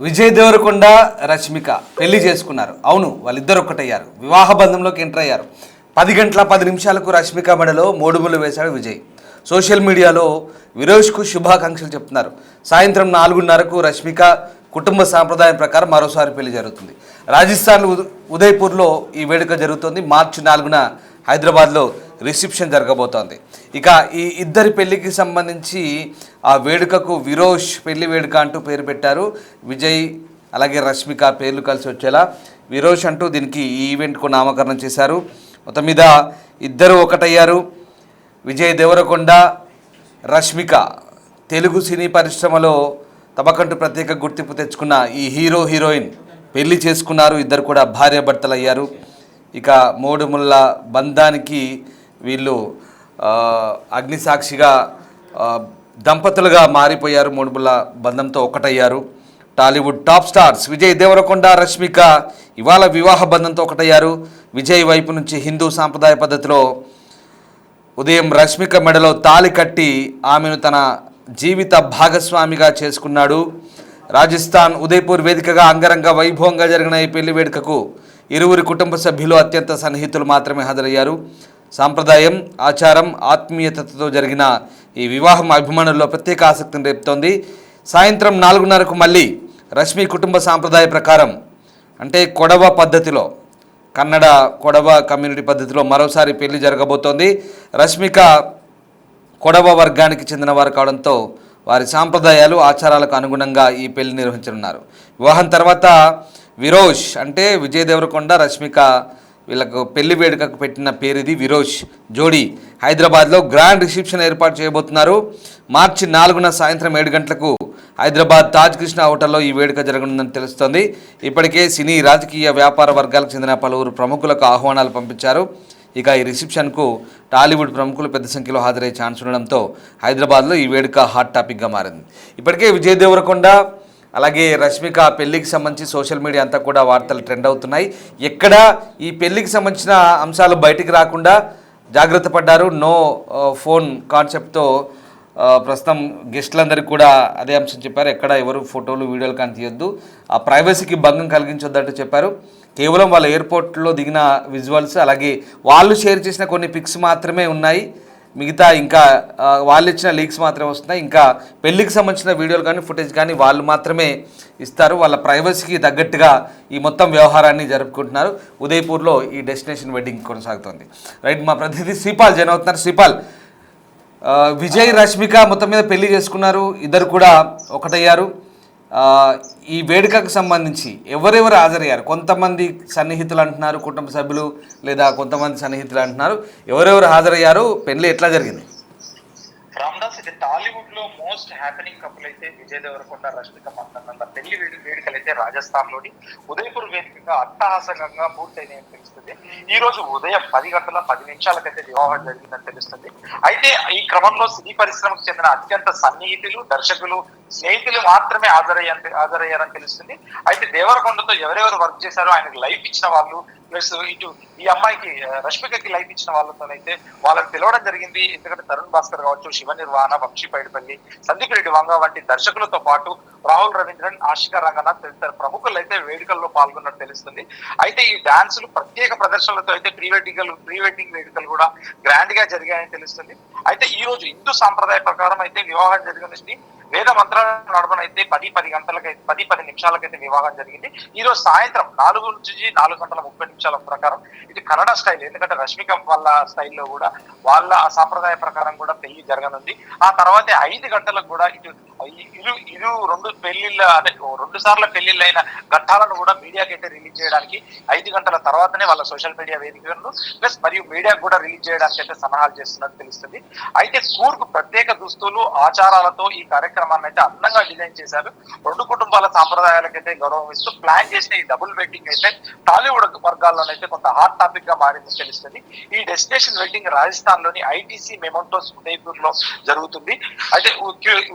విజయ్ దేవరకొండ రష్మిక పెళ్లి చేసుకున్నారు. అవును, వాళ్ళిద్దరు ఒక్కటయ్యారు, వివాహ బంధంలోకి ఎంటర్ అయ్యారు. 10 గంటల 10 నిమిషాలకు రష్మిక మెడలో మోడుములు వేశాడు విజయ్. సోషల్ మీడియాలో విరోష్కు శుభాకాంక్షలు చెప్తున్నారు. సాయంత్రం 4:30కు రష్మిక కుటుంబ సాంప్రదాయం ప్రకారం మరోసారి పెళ్లి జరుగుతుంది. రాజస్థాన్ ఉదయ్పూర్లో ఈ వేడుక జరుగుతుంది. మార్చి 4న హైదరాబాద్లో రిసెప్షన్ జరగబోతోంది. ఇక ఈ ఇద్దరి పెళ్లికి సంబంధించి ఆ వేడుకకు విరోష్ పెళ్లి వేడుక అంటూ పేరు పెట్టారు. విజయ్ అలాగే రష్మిక పేర్లు కలిసి వచ్చేలా విరోష్ అంటూ దీనికి ఈ ఈవెంట్కు నామకరణం చేశారు. మొత్తం మీద ఇద్దరు ఒకటయ్యారు. విజయ్ దేవరకొండ రష్మిక తెలుగు సినీ పరిశ్రమలో తమకంటూ ప్రత్యేక గుర్తింపు తెచ్చుకున్న ఈ హీరో హీరోయిన్ పెళ్లి చేసుకున్నారు. ఇద్దరు కూడా భార్యాభర్తలు అయ్యారు. ఇక మూడుముళ్ళ బంధానికి వీళ్ళు అగ్నిసాక్షిగా దంపతులుగా మారిపోయారు. మూడుముళ్ళ బంధంతో ఒకటయ్యారు. Tollywood top stars Vijay Devarakonda Rashmika ఇవాళ వివాహ బంధంతో ఒకటయ్యారు. విజయ్ వైపు నుంచి హిందూ సాంప్రదాయ పద్ధతిలో ఉదయం రష్మిక మెడలో తాళి కట్టి ఆమెను తన జీవిత భాగస్వామిగా చేసుకున్నాడు. రాజస్థాన్ ఉదయ్పూర్ వేదికగా అంగరంగ వైభవంగా జరిగిన ఈ పెళ్లి వేడుకకు ఇరువురి కుటుంబ సభ్యులు అత్యంత సన్నిహితులు మాత్రమే హాజరయ్యారు. సాంప్రదాయం, ఆచారం, ఆత్మీయతతో జరిగిన ఈ వివాహం అభిమానుల్లో ప్రత్యేక ఆసక్తిని రేపుతోంది. సాయంత్రం 4:30కు మళ్ళీ రష్మి కుటుంబ సాంప్రదాయ ప్రకారం అంటే కొడవ పద్ధతిలో, కన్నడ కొడవ కమ్యూనిటీ పద్ధతిలో మరోసారి పెళ్లి జరగబోతోంది. రష్మిక కొడవ వర్గానికి చెందిన వారు కావడంతో వారి సాంప్రదాయాలు, ఆచారాలకు అనుగుణంగా ఈ పెళ్లి నిర్వహించనున్నారు. వివాహం తర్వాత విరోష్ అంటే విజయ్ దేవరకొండ రష్మిక వీళ్ళకు పెళ్లి వేడుకకు పెట్టిన పేరు ఇది. విరోష్ జోడీ హైదరాబాద్లో గ్రాండ్ రిసెప్షన్ ఏర్పాటు చేయబోతున్నారు. మార్చి 4న సాయంత్రం 7 గంటలకు హైదరాబాద్ తాజ్ కృష్ణ హోటల్లో ఈ వేడుక జరగనుందని తెలుస్తోంది. ఇప్పటికే సినీ, రాజకీయ, వ్యాపార వర్గాలకు చెందిన పలువురు ప్రముఖులకు ఆహ్వానాలు పంపించారు. ఇక ఈ రిసెప్షన్కు టాలీవుడ్ ప్రముఖులు పెద్ద సంఖ్యలో హాజరయ్యే ఛాన్స్ ఉండడంతో హైదరాబాద్లో ఈ వేడుక హాట్ టాపిక్గా మారింది. ఇప్పటికే విజయ్ దేవరకొండ అలాగే రష్మిక పెళ్లికి సంబంధించి సోషల్ మీడియా అంతా కూడా వార్తలు ట్రెండ్ అవుతున్నాయి. ఎక్కడ ఈ పెళ్లికి సంబంధించిన అంశాలు బయటికి రాకుండా జాగ్రత్త పడ్డారు. నో ఫోన్ కాన్సెప్ట్తో ప్రస్తుతం గెస్టులందరికీ కూడా అదే అంశం చెప్పారు. ఎక్కడ ఎవరు ఫోటోలు, వీడియోలు కానీ తీయొద్దు, ఆ ప్రైవసీకి భంగం కలిగించొద్దంటూ చెప్పారు. కేవలం వాళ్ళ ఎయిర్పోర్ట్లో దిగిన విజువల్స్ అలాగే వాళ్ళు షేర్ చేసిన కొన్ని పిక్స్ మాత్రమే ఉన్నాయి. మిగతా ఇంకా వాళ్ళు ఇచ్చిన లీక్స్ మాత్రమే వస్తున్నాయి. ఇంకా పెళ్లికి సంబంధించిన వీడియోలు కానీ, ఫుటేజ్ కానీ వాళ్ళు మాత్రమే ఇస్తారు. వాళ్ళ ప్రైవసీకి తగ్గట్టుగా ఈ మొత్తం వ్యవహారాన్ని జరుపుకుంటున్నారు. ఉదయ్పూర్లో ఈ డెస్టినేషన్ వెడ్డింగ్ కొనసాగుతుంది. రైట్, మా ప్రతినిధి శ్రీపాల్ జైన్ అవుతున్నారు. శ్రీపాల్, విజయ్ రష్మిక మొత్తం మీద పెళ్లి చేసుకున్నారు, ఇద్దరు కూడా ఒకటయ్యారు. ఈ వేడుకకు సంబంధించి ఎవరెవరు హాజరయ్యారు? కొంతమంది సన్నిహితులు అంటున్నారు, కుటుంబ సభ్యులు, లేదా కొంతమంది సన్నిహితులు అంటున్నారు. ఎవరెవరు హాజరయ్యారు? పెళ్లి ఎట్లా జరిగింది? రామ్దాస్, ఇది టాలీవుడ్ లో మోస్ట్ హ్యాపెనింగ్ కపుల్ అయితే విజయ్ దేవరకొండ రష్మిక మందన్న పెళ్లి వేడుకలు అయితే రాజస్థాన్ లోని ఉదయ్పూర్ వేదికగా అట్టహాసంగా పూర్తయినాయని తెలుస్తుంది. ఈ రోజు ఉదయం 10 గంటల 10 నిమిషాలకైతే వివాహం జరిగిందని తెలుస్తుంది. అయితే ఈ క్రమంలో సినీ పరిశ్రమకు చెందిన అత్యంత సన్నిహితులు, దర్శకులు, స్నేహితులు మాత్రమే హాజరయ్యారని తెలుస్తుంది. అయితే దేవరకొండతో ఎవరెవరు వర్క్ చేశారో, ఆయనకు లైఫ్ ఇచ్చిన వాళ్ళు, ప్లస్ ఇటు ఈ అమ్మాయికి రష్మికకి లైఫ్ ఇచ్చిన వాళ్ళతోనైతే వాళ్ళని పిలవడం జరిగింది. ఎందుకంటే తరుణ్ భాస్కర్ కావచ్చు, శివ నిర్వాణ, వంశీ పైడిపల్లి, సందీప్ రెడ్డి వంగ వంటి దర్శకులతో పాటు రాహుల్ రవీంద్రన్, ఆశికా రంగనాథ్ తదితర ప్రముఖులు అయితే వేడుకల్లో పాల్గొన్నట్టు తెలుస్తుంది. అయితే ఈ డాన్సులు ప్రత్యేక ప్రదర్శనలతో అయితే ప్రీ వెడ్డింగ్ వేడుకలు కూడా గ్రాండ్ గా జరిగాయని తెలుస్తుంది. అయితే ఈ రోజు హిందూ సాంప్రదాయ ప్రకారం అయితే వివాహం జరిగినది. వేద మంత్రాల నడవన అయితే 10 నిమిషాలకైతే వివాహం జరిగింది. ఈ రోజు సాయంత్రం 4 నుంచి 4:30 ప్రకారం ఇది కన్నడ స్టైల్, ఎందుకంటే రష్మిక వాళ్ళ స్టైల్లో కూడా వాళ్ళ సాంప్రదాయ ప్రకారం కూడా పెళ్లి జరగనుంది. ఆ తర్వాత 5 గంటలకు కూడా ఇరు రెండు పెళ్లిళ్ళ అంటే 2 సార్లు పెళ్లిళ్ళైన ఘట్టాలను కూడా మీడియాకి అయితే రిలీజ్ చేయడానికి 5 గంటల తర్వాతనే వాళ్ళ సోషల్ మీడియా వేదికలను ప్లస్ మరియు మీడియాకు కూడా రిలీజ్ చేయడానికి అయితే సన్నాహాలు చేస్తున్నట్టు తెలుస్తుంది. అయితే కూర్కు ప్రత్యేక దుస్తులు, ఆచారాలతో ఈ కార్యక్రమాన్ని అయితే అందంగా డిజైన్ చేశారు. 2 కుటుంబాల సాంప్రదాయాలకైతే గౌరవం ఇస్తూ ప్లాన్ చేసిన ఈ డబుల్ వెడ్డింగ్ అయితే టాలీవుడ్ వర్గాల్లోనైతే కొంత హాట్ టాపిక్ గా మారిందని తెలుస్తుంది. ఈ డెస్టినేషన్ వెడ్డింగ్ రాజస్థాన్ లోని ఐటీసీ మెమోంటోస్ ఉదయ్పూర్ లో జరుగుతుంది. అయితే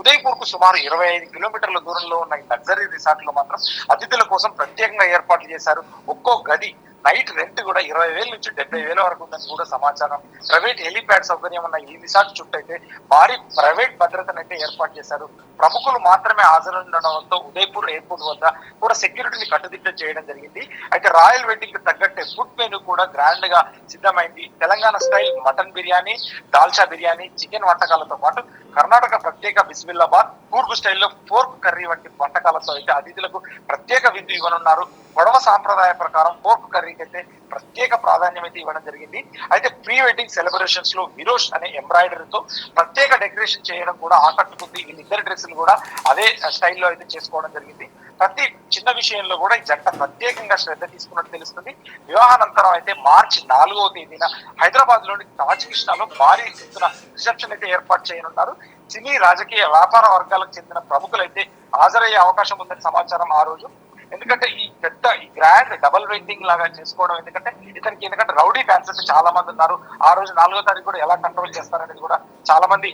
ఉదయ్పూర్ కు సుమారు 25 కిలోమీటర్ల దూరంలో ఉన్న ఈ లగ్జరీ రిసార్ట్ లో మాత్రం అతిథుల కోసం ప్రత్యేకంగా ఏర్పాట్లు చేశారు. ఒక్కో గది నైట్ రెంట్ కూడా 20,000 నుంచి 70,000 వరకు ఉందని కూడా సమాచారం. ప్రైవేట్ హెలిప్యాడ్ సౌకర్యం ఉన్న ఈ రిసార్ట్ చుట్టూ అయితే భారీ ప్రైవేట్ భద్రతను అయితే ఏర్పాటు చేశారు. ప్రముఖులు మాత్రమే హాజరుండడంతో ఉదయపూర్ ఎయిర్పోర్ట్ వద్ద కూడా సెక్యూరిటీని కట్టుదిట్టం చేయడం జరిగింది. అయితే రాయల్ వెడ్డింగ్ కి తగ్గట్టే ఫుడ్ మెనూ కూడా గ్రాండ్ గా సిద్ధమైంది. Telangana style mutton biryani, dalcha biryani, chicken వంటకాలతో పాటు కర్ణాటక ప్రత్యేక బిస్మిల్లాబాద్, కూర్గు స్టైల్లో పోర్క్ కర్రీ వంటి వంటకాలతో అయితే అతిథులకు ప్రత్యేక విందు ఇవ్వనున్నారు. గొడవ సాంప్రదాయ ప్రకారం పోర్క్ కర్రీకి అయితే ప్రత్యేక ప్రాధాన్యం అయితే ఇవ్వడం జరిగింది. అయితే ప్రీ వెడ్డింగ్ సెలబ్రేషన్స్ లో విరోష్ అనే ఎంబ్రాయిడరీతో ప్రత్యేక డెకరేషన్ చేయడం కూడా ఆకట్టుకుంది. వీళ్ళిద్దరి డ్రెస్సులు కూడా అదే స్టైల్లో అయితే చేసుకోవడం జరిగింది. ప్రతి చిన్న విషయంలో కూడా ఈ జంట ప్రత్యేకంగా శ్రద్ధ తీసుకున్నట్టు తెలుస్తుంది. వివాహానంతరం అయితే మార్చి 4వ తేదీన హైదరాబాద్ లోని తాజ్ కృష్ణలో భారీ ఎత్తున రిసెప్షన్ అయితే ఏర్పాటు చేయనున్నారు. సినీ, రాజకీయ, వ్యాపార వర్గాలకు చెందిన ప్రముఖులైతే హాజరయ్యే అవకాశం ఉందని సమాచారం ఆ రోజు. ఎందుకంటే ఈ పెద్ద ఈ గ్రాండ్ డబుల్ వెడ్డింగ్ లాగా చేసుకోవడం, ఎందుకంటే రౌడీ ఫ్యాన్స్ అంటే చాలా మంది ఉన్నారు. ఆ రోజు 4వ తారీఖు కూడా ఎలా కంట్రోల్ చేస్తారనేది కూడా చాలా మంది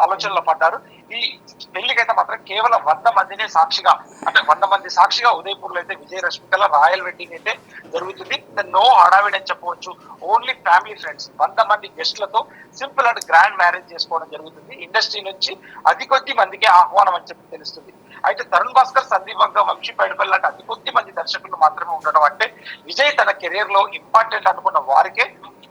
ఆలోచనలో పడ్డారు. ఈ పెళ్లికైతే మాత్రం కేవలం 100 మందినే సాక్షిగా, అంటే 100 మంది సాక్షిగా ఉదయపూర్ లో అయితే విజయ రష్మికల రాయల్ వెడ్డింగ్ అయితే జరుగుతుంది. నో హడావిడి అని చెప్పవచ్చు. ఓన్లీ ఫ్యామిలీ ఫ్రెండ్స్ 100 మంది గెస్ట్లతో సింపుల్ అండ్ గ్రాండ్ మ్యారేజ్ చేసుకోవడం జరుగుతుంది. ఇండస్ట్రీ నుంచి అతి కొద్ది మందికి ఆహ్వానం అని చెప్పి తెలుస్తుంది. అయితే తరుణ్ భాస్కర్, సందీప్ వంగ, వంశీ పైడిపల్లి లాంటి అతి కొద్ది మంది దర్శకులు మాత్రమే ఉండడం అంటే విజయ్ తన కెరీర్ లో ఇంపార్టెంట్ అనుకున్న వారికే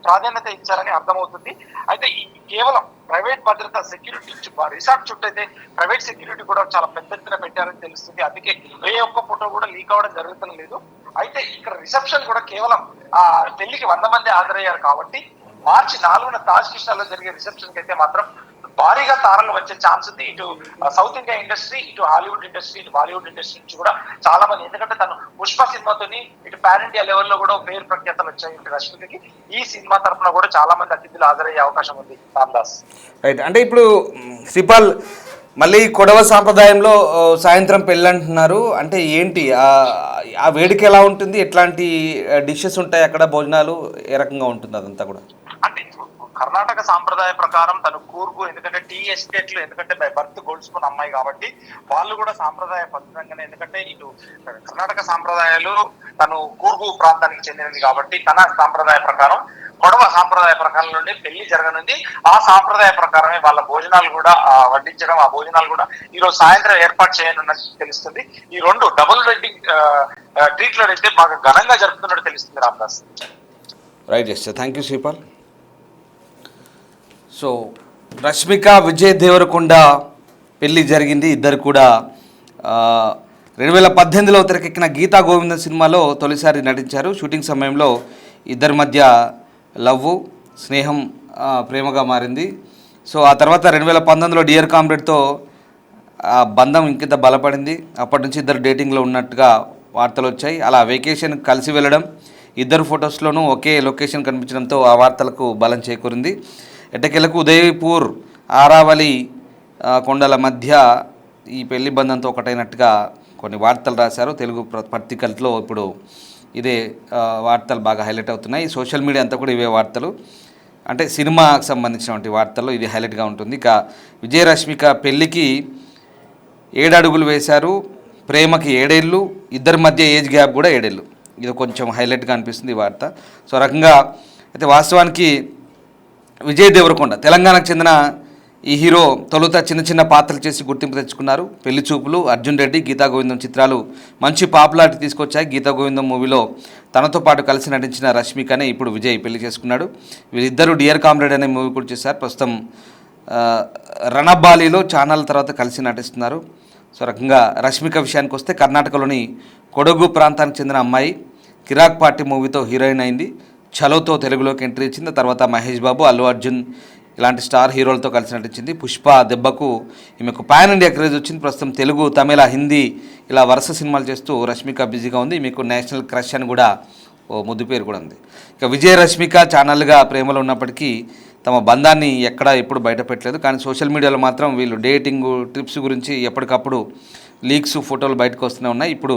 ప్రాధాన్యత ఇచ్చారని అర్థమవుతుంది. అయితే ఈ కేవలం ప్రైవేట్ భద్రత సెక్యూరిటీ రిసార్ట్ చుట్టూ అయితే ప్రైవేట్ సెక్యూరిటీ కూడా చాలా పెద్ద ఎత్తున పెట్టారని తెలుస్తుంది. అందుకే ఏ ఒక్క ఫోటో కూడా లీక్ అవ్వడం జరుగుతుంది లేదు. అయితే ఇక్కడ రిసెప్షన్ కూడా కేవలం పెళ్లికి 100 మంది హాజరయ్యారు కాబట్టి మార్చి 4న తాజ్ కృష్ణలో జరిగే రిసెప్షన్ కి అయితే మాత్రం భారీగా తారలు వచ్చే ఛాన్స్ ఉంది. ఇటు సౌత్ ఇండియా ఇండస్ట్రీ, ఇటు హాలీవుడ్ ఇండస్ట్రీ, ఇటు బాలీవుడ్ ఇండస్ట్రీ నుంచి కూడా చాలా మంది, ఎందుకంటే తను పుష్ప సినిమాతోని ఇటు పాన్ ఇండియా లెవెల్లో కూడా పేరు ప్రఖ్యాతలు వచ్చాయి ఇటు రష్మికకి. ఈ సినిమా తరఫున కూడా చాలా మంది అతిథులు హాజరయ్యే అవకాశం ఉంది. రామ్దాస్ రైట్. అంటే ఇప్పుడు శ్రీపాల్ మళ్ళీ కొడవ సాంప్రదాయంలో సాయంత్రం పెళ్ళి అంటున్నారు. అంటే ఏంటి ఆ వేడిక ఎలా ఉంటుంది, ఎట్లాంటి డిషెస్ ఉంటాయి అక్కడ, భోజనాలు ఏ రకంగా ఉంటుంది అదంతా కూడా? అంటే కర్ణాటక సాంప్రదాయ ప్రకారం తను కూర్గు, ఎందుకంటే టీ ఎస్టేట్లు, ఎందుకంటే బై బర్త్ గోల్చుకున్న అమ్మాయి కాబట్టి వాళ్ళు కూడా సాంప్రదాయ పద్ధతంగానే, ఎందుకంటే ఇటు కర్ణాటక సాంప్రదాయాలు తను కూర్గు ప్రాంతానికి చెందినది కాబట్టి తన సాంప్రదాయ ప్రకారం కొడవ సాంప్రదాయ ప్రకారం నుండి పెళ్లి జరగనుంది. ఆ సాంప్రదాయ ప్రకారమే వాళ్ళ భోజనాలు కూడా వడ్డించడం, ఆ భోజనాలు కూడా ఈ రోజు సాయంత్రం ఏర్పాటు చేయనున్నట్టు తెలుస్తుంది. ఈ 2 డబుల్ వెడ్డింగ్ ట్రీట్లో అయితే బాగా ఘనంగా జరుపుతున్నట్టు తెలుస్తుంది. Ramdas right. Yes, thank you Sripal. So Rashmika, Vijay Deverakonda పెళ్ళి జరిగింది. ఇద్దరు కూడా 2018లో తెరకెక్కిన గీతా గోవిందం సినిమాలో తొలిసారి నటించారు. షూటింగ్ సమయంలో ఇద్దరి మధ్య లవ్వు, స్నేహం, ప్రేమగా మారింది. సో ఆ తర్వాత 2019లో డియర్ కామ్రేడ్తో ఆ బంధం ఇంకింత బలపడింది. అప్పటి నుంచి ఇద్దరు డేటింగ్లో ఉన్నట్టుగా వార్తలు వచ్చాయి. అలా వెకేషన్ కలిసి వెళ్ళడం, ఇద్దరు ఫొటోస్లోనూ ఒకే లొకేషన్ కనిపించడంతో ఆ వార్తలకు బలం చేకూరింది. ఎట్టకేలకు ఉదయపూర్, ఆరావళి కొండల మధ్య ఈ పెళ్లి బంధంతో ఒకటైనట్టుగా కొన్ని వార్తలు రాశారు తెలుగు పత్రికల్లో. ఇప్పుడు ఇదే వార్తలు బాగా హైలైట్ అవుతున్నాయి. సోషల్ మీడియా అంతా కూడా ఇవే వార్తలు, అంటే సినిమాకు సంబంధించినటువంటి వార్తల్లో ఇది హైలైట్గా ఉంటుంది. ఇక విజయ రష్మిక పెళ్ళికి 7 అడుగులు వేశారు, ప్రేమకి 7 ఏళ్ళు, ఇద్దరి మధ్య ఏజ్ గ్యాప్ కూడా 7 ఏళ్ళు. ఇది కొంచెం హైలైట్గా అనిపిస్తుంది ఈ వార్త. సో రకంగా అయితే వాస్తవానికి విజయ్ దేవరకొండ తెలంగాణకు చెందిన ఈ హీరో తొలుత చిన్న చిన్న పాత్రలు చేసి గుర్తింపు తెచ్చుకున్నారు. పెళ్లి చూపులు, అర్జున్ రెడ్డి, గీతా గోవిందం చిత్రాలు మంచి పాపులారిటీ తీసుకొచ్చాయి. గీతా గోవిందం మూవీలో తనతో పాటు కలిసి నటించిన రష్మికనే ఇప్పుడు విజయ్ పెళ్లి చేసుకున్నాడు. వీరిద్దరూ డియర్ కామ్రేడ్ అనే మూవీ కూడా చేశారు. ప్రస్తుతం రణబాలిలో ఛానల్ తర్వాత కలిసి నటిస్తున్నారు. సో రకంగా రష్మిక విషయానికి వస్తే కర్ణాటకలోని కొడగు ప్రాంతానికి చెందిన అమ్మాయి. కిరాక్ పార్టీ మూవీతో హీరోయిన్ అయింది. ఛలోతో తెలుగులోకి ఎంట్రీ ఇచ్చింది. తర్వాత మహేష్ బాబు, అల్లు అర్జున్ ఇలాంటి స్టార్ హీరోలతో కలిసి నటించింది. పుష్ప దెబ్బకు ఈమెకు పాన్ ఇండియా క్రేజ్ వచ్చింది. ప్రస్తుతం తెలుగు, తమిళ, హిందీ ఇలా వరుస సినిమాలు చేస్తూ రష్మిక బిజీగా ఉంది. మీకు నేషనల్ క్రష్ అని కూడా ఓ ముద్దు పేరు కూడా ఉంది. ఇక విజయ రష్మిక ఛానల్గా ప్రేమలో ఉన్నప్పటికీ తమ బంధాన్ని ఎక్కడా ఎప్పుడు బయట పెట్టలేదు. కానీ సోషల్ మీడియాలో మాత్రం వీళ్ళు డేటింగ్, ట్రిప్స్ గురించి ఎప్పటికప్పుడు లీక్స్, ఫోటోలు బయటకు వస్తూనే ఉన్నాయి. ఇప్పుడు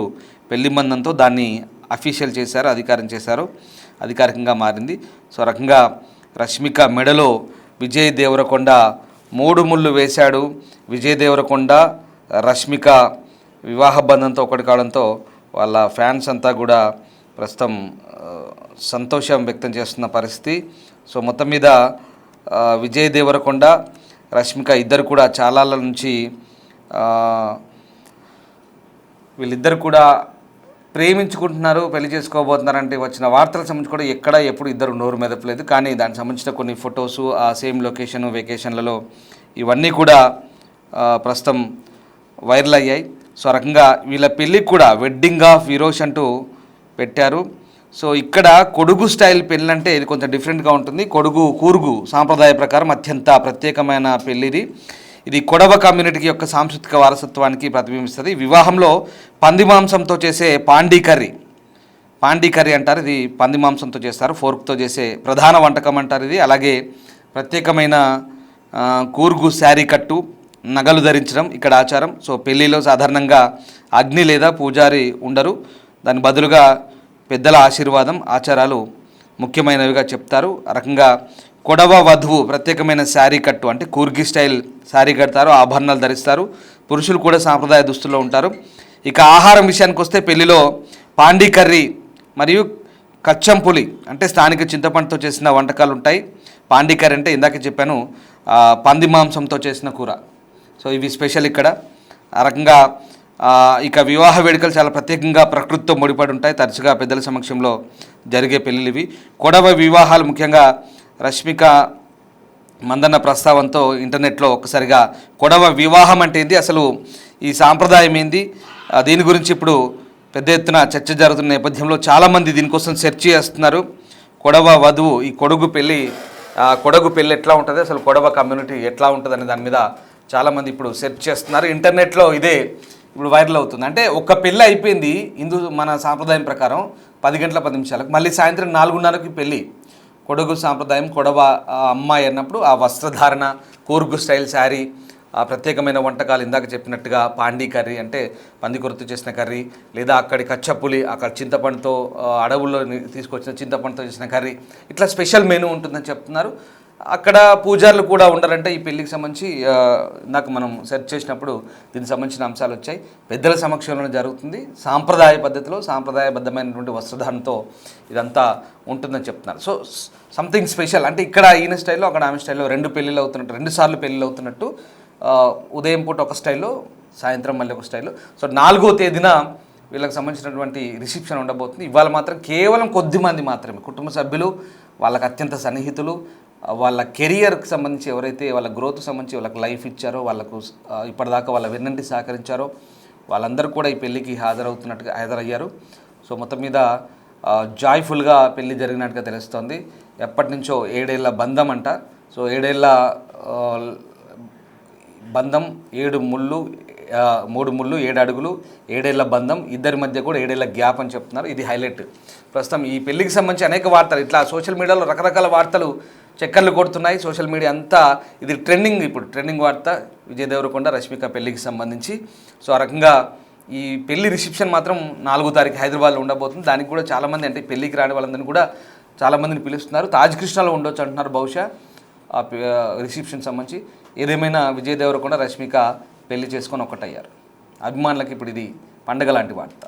పెళ్లి బంధంతో దాన్ని అఫీషియల్ చేశారు, అధికారికంగా మారింది. సో రకంగా రష్మిక మెడలో విజయ్ దేవరకొండ 3 ముళ్ళు వేశాడు. విజయ్ దేవరకొండ, రష్మిక వివాహ బంధంతో ఒకటి కావడంతో వాళ్ళ ఫ్యాన్స్ అంతా కూడా ప్రస్తుతం సంతోషం వ్యక్తం చేస్తున్న పరిస్థితి. సో మొత్తం మీద విజయ్ దేవరకొండ రష్మిక ఇద్దరు కూడా చాలా నుంచి వీళ్ళిద్దరు కూడా ప్రేమించుకుంటున్నారు, పెళ్లి చేసుకోబోతున్నారంటే వచ్చిన వార్తలకు సంబంధించి కూడా ఎక్కడ ఎప్పుడు ఇద్దరు నోరు మెదపలేదు. కానీ దానికి సంబంధించిన కొన్ని ఫొటోసు ఆ సేమ్ లొకేషన్ వెకేషన్లలో ఇవన్నీ కూడా ప్రస్తుతం వైరల్ అయ్యాయి. సో ఆ రకంగా వీళ్ళ పెళ్ళికి కూడా వెడ్డింగ్ ఆఫ్ విరోష్ అంటూ పెట్టారు. సో ఇక్కడ కొడుగు స్టైల్ పెళ్ళి అంటే ఇది కొంచెం డిఫరెంట్గా ఉంటుంది. కూర్గు సాంప్రదాయ ప్రకారం అత్యంత ప్రత్యేకమైన పెళ్ళిది. ఇది కొడవ కమ్యూనిటీకి యొక్క సాంస్కృతిక వారసత్వానికి ప్రతిబింబిస్తుంది. వివాహంలో పంది మాంసంతో చేసే పాండీ కర్రీ అంటారు. ఇది పంది మాంసంతో చేస్తారు, ఫోర్క్తో చేసే ప్రధాన వంటకం అంటారు ఇది. అలాగే ప్రత్యేకమైన కూర్గు శారీ కట్టు, నగలు ధరించడం ఇక్కడ ఆచారం. సో పెళ్ళిలో సాధారణంగా అగ్ని లేదా పూజారి ఉండరు, దాని బదులుగా పెద్దల ఆశీర్వాదం ఆచారాలు ముఖ్యమైనవిగా చెప్తారు. ఆ రకంగా కొడవ వధువు ప్రత్యేకమైన శారీ కట్టు అంటే కూర్గి స్టైల్ శారీ కడతారు, ఆభరణాలు ధరిస్తారు. పురుషులు కూడా సాంప్రదాయ దుస్తుల్లో ఉంటారు. ఇక ఆహారం విషయానికి వస్తే పెళ్లిలో పాండీ కర్రీ మరియు కచ్చం పులి అంటే స్థానిక చింతపండుతో చేసిన వంటకాలు ఉంటాయి. పాండీ కర్రీ అంటే ఇందాక చెప్పాను పంది మాంసంతో చేసిన కూర. సో ఇవి స్పెషల్ ఇక్కడ. ఆ రకంగా ఇక వివాహ వేడుకలు చాలా ప్రత్యేకంగా ప్రకృతితో ముడిపడి ఉంటాయి. తరచుగా పెద్దల సమక్షంలో జరిగే పెళ్ళిళ్ళు ఇవి. కొడవ వివాహాలు ముఖ్యంగా రష్మిక మందన్న ప్రస్తావనతో ఇంటర్నెట్లో ఒక్కసారిగా కొడవ వివాహం అంటే ఏంది, అసలు ఈ సాంప్రదాయం ఏంది, దీని గురించి ఇప్పుడు పెద్ద ఎత్తున చర్చ జరుగుతున్న నేపథ్యంలో చాలామంది దీనికోసం సెర్చ్ చేస్తున్నారు. కొడవ వధువు, ఈ కొడుగు పెళ్ళి ఎట్లా ఉంటుంది, అసలు కొడవ కమ్యూనిటీ ఎట్లా ఉంటుంది అనే దాని మీద చాలామంది ఇప్పుడు సెర్చ్ చేస్తున్నారు. ఇంటర్నెట్లో ఇదే ఇప్పుడు వైరల్ అవుతుంది. అంటే ఒక పెళ్ళి అయిపోయింది మన సాంప్రదాయం ప్రకారం 10 గంటల 10 నిమిషాలకు, మళ్ళీ సాయంత్రం 4:30కి పెళ్ళి. కొడుగు సాంప్రదాయం కొడవ అమ్మాయి అన్నప్పుడు ఆ వస్త్రధారణ, కూర్గు స్టైల్ శారీ, ఆ ప్రత్యేకమైన వంటకాలు ఇందాక చెప్పినట్టుగా పాండీ కర్రీ అంటే పంది కొరత చేసిన కర్రీ, లేదా అక్కడి కచ్చపులి అక్కడ చింతపండుతో అడవుల్లో తీసుకొచ్చిన చింతపండుతో చేసిన కర్రీ, ఇట్లా స్పెషల్ మెనూ ఉంటుందని చెప్తున్నారు. అక్కడ పూజారులు కూడా ఉండరంటే ఈ పెళ్ళికి సంబంధించి నాకు మనం సెర్చ్ చేసినప్పుడు దీనికి సంబంధించిన అంశాలు వచ్చాయి. పెద్దల సమక్షంలో జరుగుతుంది, సాంప్రదాయ పద్ధతిలో సాంప్రదాయబద్ధమైనటువంటి వస్త్రధారణతో ఇదంతా ఉంటుందని చెప్తున్నారు. సో సంథింగ్ స్పెషల్ అంటే ఇక్కడ ఈయన స్టైల్లో అక్కడ ఆమె స్టైల్లో 2 సార్లు పెళ్ళిళ్ళు అవుతున్నట్టు. ఉదయం పూట ఒక స్టైల్లో, సాయంత్రం మళ్ళీ ఒక స్టైల్లో. సో 4వ తేదీన వీళ్ళకి సంబంధించినటువంటి రిసెప్షన్ ఉండబోతుంది. ఇవాళ మాత్రం కేవలం కొద్ది మంది మాత్రమే, కుటుంబ సభ్యులు, వాళ్ళకి అత్యంత సన్నిహితులు, వాళ్ళ కెరియర్కి సంబంధించి ఎవరైతే వాళ్ళ గ్రోత్కి సంబంధించి వాళ్ళకి లైఫ్ ఇచ్చారో, వాళ్ళకు ఇప్పటిదాకా వాళ్ళ వెన్నంటి సహకరించారో వాళ్ళందరూ కూడా ఈ పెళ్ళికి హాజరయ్యారు. సో మొత్తం మీద జాయ్ఫుల్గా పెళ్ళి జరిగినట్టుగా తెలుస్తోంది. ఎప్పటి నుంచో 7 ఏళ్ల బంధం అంట. సో 7 ఏళ్ల బంధం, 3 ముళ్ళు 7 అడుగులు, 7 ఏళ్ల బంధం, ఇద్దరి మధ్య కూడా 7 ఏళ్ల గ్యాప్ అని చెప్తున్నారు. ఇది హైలైట్. ప్రస్తుతం ఈ పెళ్లికి సంబంధించి అనేక వార్తలు ఇట్లా సోషల్ మీడియాలో రకరకాల వార్తలు చక్కర్లు కొడుతున్నాయి. సోషల్ మీడియా అంతా ఇది ట్రెండింగ్ వార్త విజయ్ దేవరకొండ రష్మిక పెళ్లికి సంబంధించి. సో ఆ రకంగా ఈ పెళ్లి రిసెప్షన్ మాత్రం 4వ తారీఖు హైదరాబాద్లో ఉండబోతుంది. దానికి కూడా చాలామంది అంటే పెళ్లికి రాని వాళ్ళందరినీ కూడా చాలామందిని పిలుస్తున్నారు. తాజ్ కృష్ణలో ఉండొచ్చు అంటున్నారు బహుశా ఆ రిసెప్షన్ సంబంధించి. ఏదేమైనా విజయ్ దేవరకొండ రష్మిక పెళ్లి చేసుకొని ఒకటయ్యారు. అభిమానులకు ఇప్పుడు ఇది పండగ లాంటి వార్త.